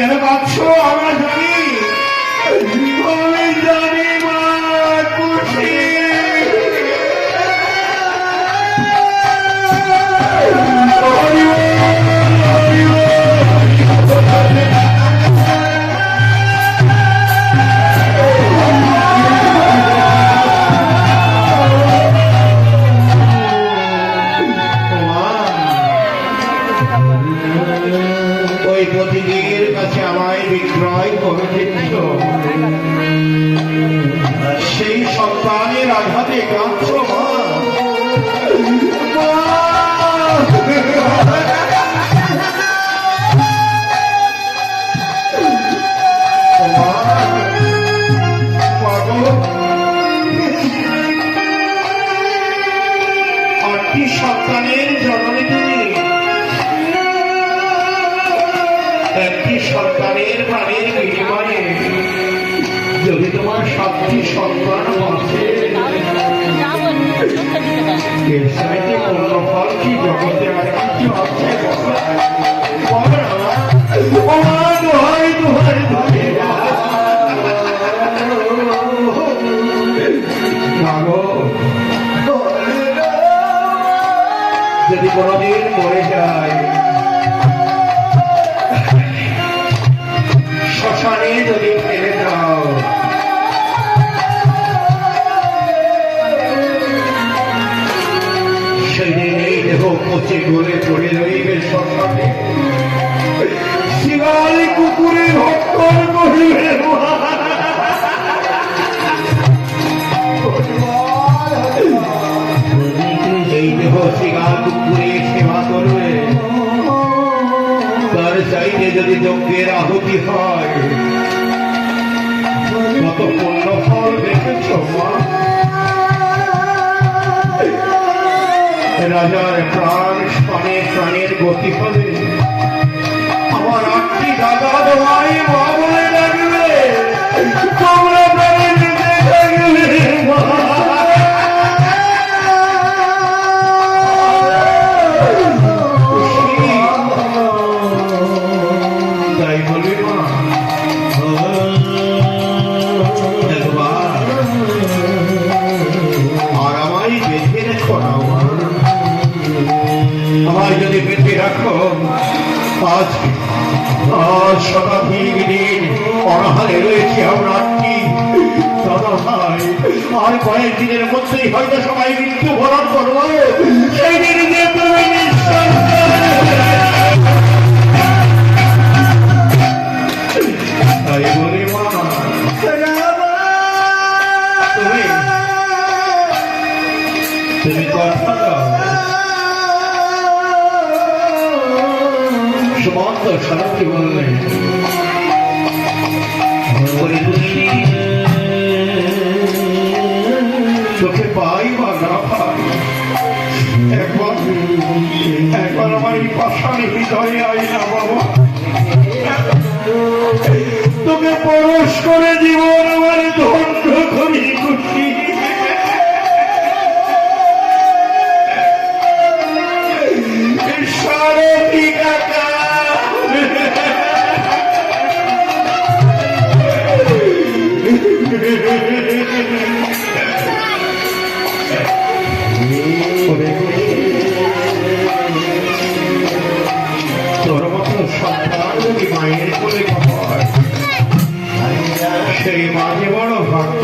কেন কাঁদছো আমরা জানি, আমি জানি মা খুশি। ওই প্রতিদিনের কাছে আমায় বিক্রয় করে দিচ্ছ, সেই সন্তানের আঘাতে কাঁদছ মা। আটটি সন্তানের জননী তুমি, একটি সন্তানের প্রাণের বিনিময়ে যদি তোমার 7টি সন্তান আছে, এর সাথে অন্য ফল কি জগতে আর কিছু আছে? যদি কোনদিন মরে যায়, শ্মশানে যদি ফেলে দাও, সেদিন এই দেহ পচে গলে পড়ে রইবে শ্মশানে, শিয়াল কুকুরে ভক্ষণ করিবে। এই দেহ শিয়াল কুকুরে সেবা করবে, তার চাইতে যদি যজ্ঞের আহুতি হয়, কত পূর্ণ ফল দেখেছ মা। রাজার প্রাণ স্থানে প্রাণের গতি হবে। আমার 8টি দাদা তোমায় মা বলে ডাকবে, তোমরা প্রাণের দিকে ডাকবে মা। তাই বলবি মা, আর আমায় বেঁধে রেখো না মা। আমায় যদি বেঁধে রাখো, আজ শতাধিক দিন অনাহারে রয়েছে আমরা 8টি দাদা ভাই। আর কয়েকদিনের মধ্যেই হয়তো সবাই মৃত্যু বরণ করবো, সেই দিন যে তুমি নিঃশ্বাস তাই বলি মা, তুমি কথা দাও। সুমন্ত সারথী বললেন, চোখে পাই বা না পাই, একবার আমার এই পাষাণী হৃদয়ে আই না বাবা। তোকে পরশ করে জীবন আমার ধন্য করি খুশি। সারথী কাকা, তোর মতো সন্তান যদি মায়ের কোলে হয়, সেই মাঝে বড় ভাগ্য।